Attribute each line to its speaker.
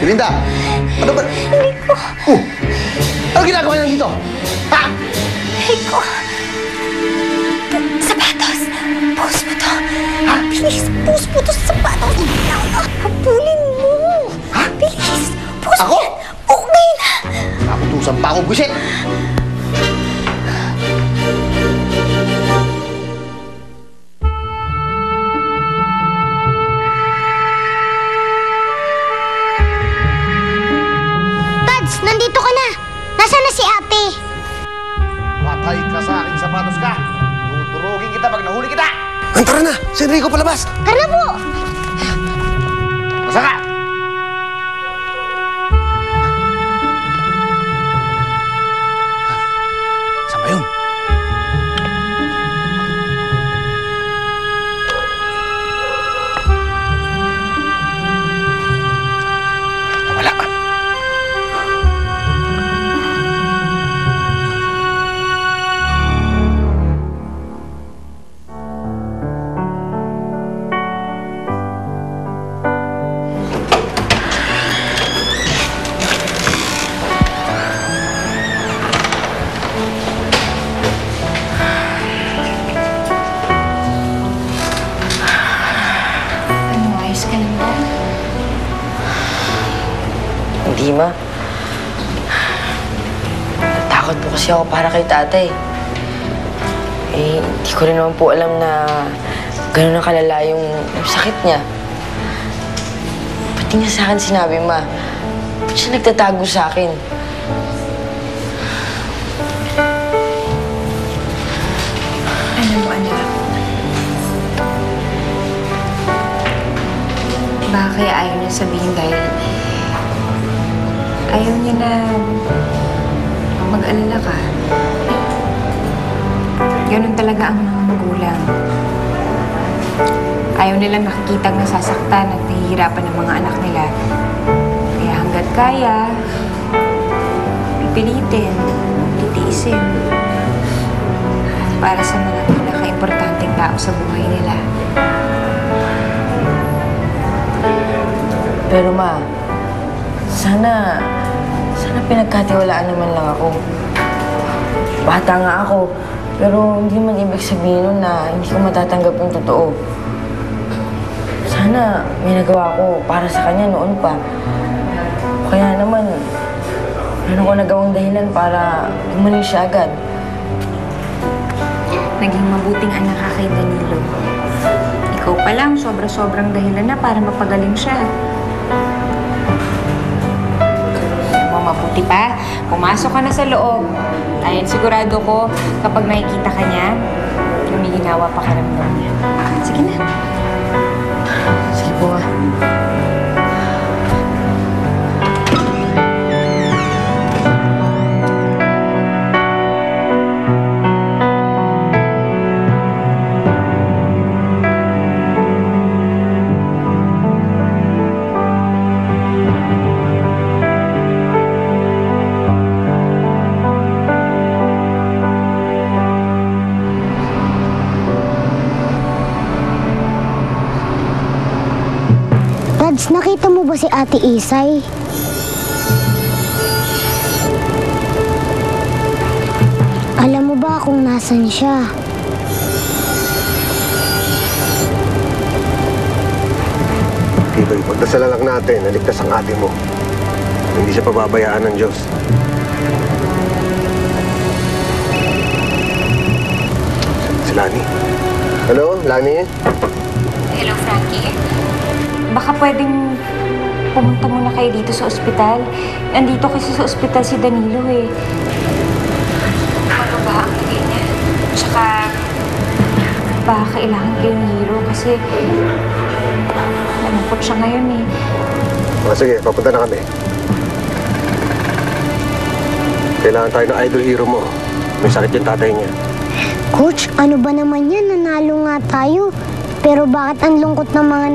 Speaker 1: Belinda! Ano ba?
Speaker 2: Rico!
Speaker 1: Ano ginagawa niyo dito? Ha?
Speaker 2: Rico! Sapatos! Post mo to!
Speaker 1: Ha?
Speaker 2: Bilis! Post mo to sa sapatos! Habulin mo!
Speaker 1: Ha?
Speaker 2: Bilis! Post
Speaker 1: Ako?
Speaker 2: mo! Okay na!
Speaker 1: Nakutusan pa ako, buset!
Speaker 2: Tads! Nandito ka na! Nasaan na si ate?
Speaker 1: Patay ka sa aking sapatos ka! Tuturugin kita pag nahuli kita!
Speaker 3: Tara na! Si Enrico palabas!
Speaker 2: Tara po!
Speaker 1: Masa ka? Saan ba yun? Nawala.
Speaker 2: Ayos ka lang ba?
Speaker 4: Hindi, ma. Natakot po kasi ako para kay tatay. Hindi ko rin naman po alam na gano'n na kalala yung sakit niya. Ba't niya sa akin sinabi, ma? Ba't siya nagtatago sa akin?
Speaker 5: Alam mo, anak, baka kaya ayaw niya sabihin dahil ayaw niya na mag-alala ka. Ganun talaga ang mga magulang. Ayaw nilang nakikitang nasasaktan at nahihirapan ng mga anak nila. Kaya hanggat kaya, pipilitin, titiisin. Para sa mga pinaka-importanteng tao sa buhay nila.
Speaker 4: Pero, ma, sana pinagkatiwalaan naman lang ako. Bata nga ako, pero hindi man ibig sabihin nun na hindi ko matatanggap yung totoo. Sana may nagawa ko para sa kanya noon pa. Kaya naman, meron ko nagawang dahilan para gumaling siya agad.
Speaker 5: Naging mabuting anak ka kay Danilo. Ikaw pa lang, sobra-sobrang dahilan na para mapagaling siya. Mabuti pa, pumasok ka na sa loob. Ayan, sigurado ko, kapag nakikita ka niya, lumiginawa pa karamdam niya. Sige na.
Speaker 4: Sige po, ma.
Speaker 2: Tads, nakita mo ba si Ate Isay? Alam mo ba kung nasan siya?
Speaker 3: Tito, ipagdasalan lang natin na ligtas ang ate mo. Hindi siya pababayaan ng Diyos. Si Lani. Hello, Lani?
Speaker 5: Hello, Frankie. Baka pwedeng pumunta muna kayo dito sa ospital. Nandito kasi sa ospital si Danilo eh. Mababa ang lagay niya. Tsaka, baka kailangan kayo ni Hiro kasi nalungkot siya ngayon eh.
Speaker 3: Sige, papunta na kami. Kailangan tayo ng idol hero mo. May sakit yung tatay niya.
Speaker 2: Coach, ano ba naman yan? Nanalo nga tayo. Pero bakit ang lungkot ng mga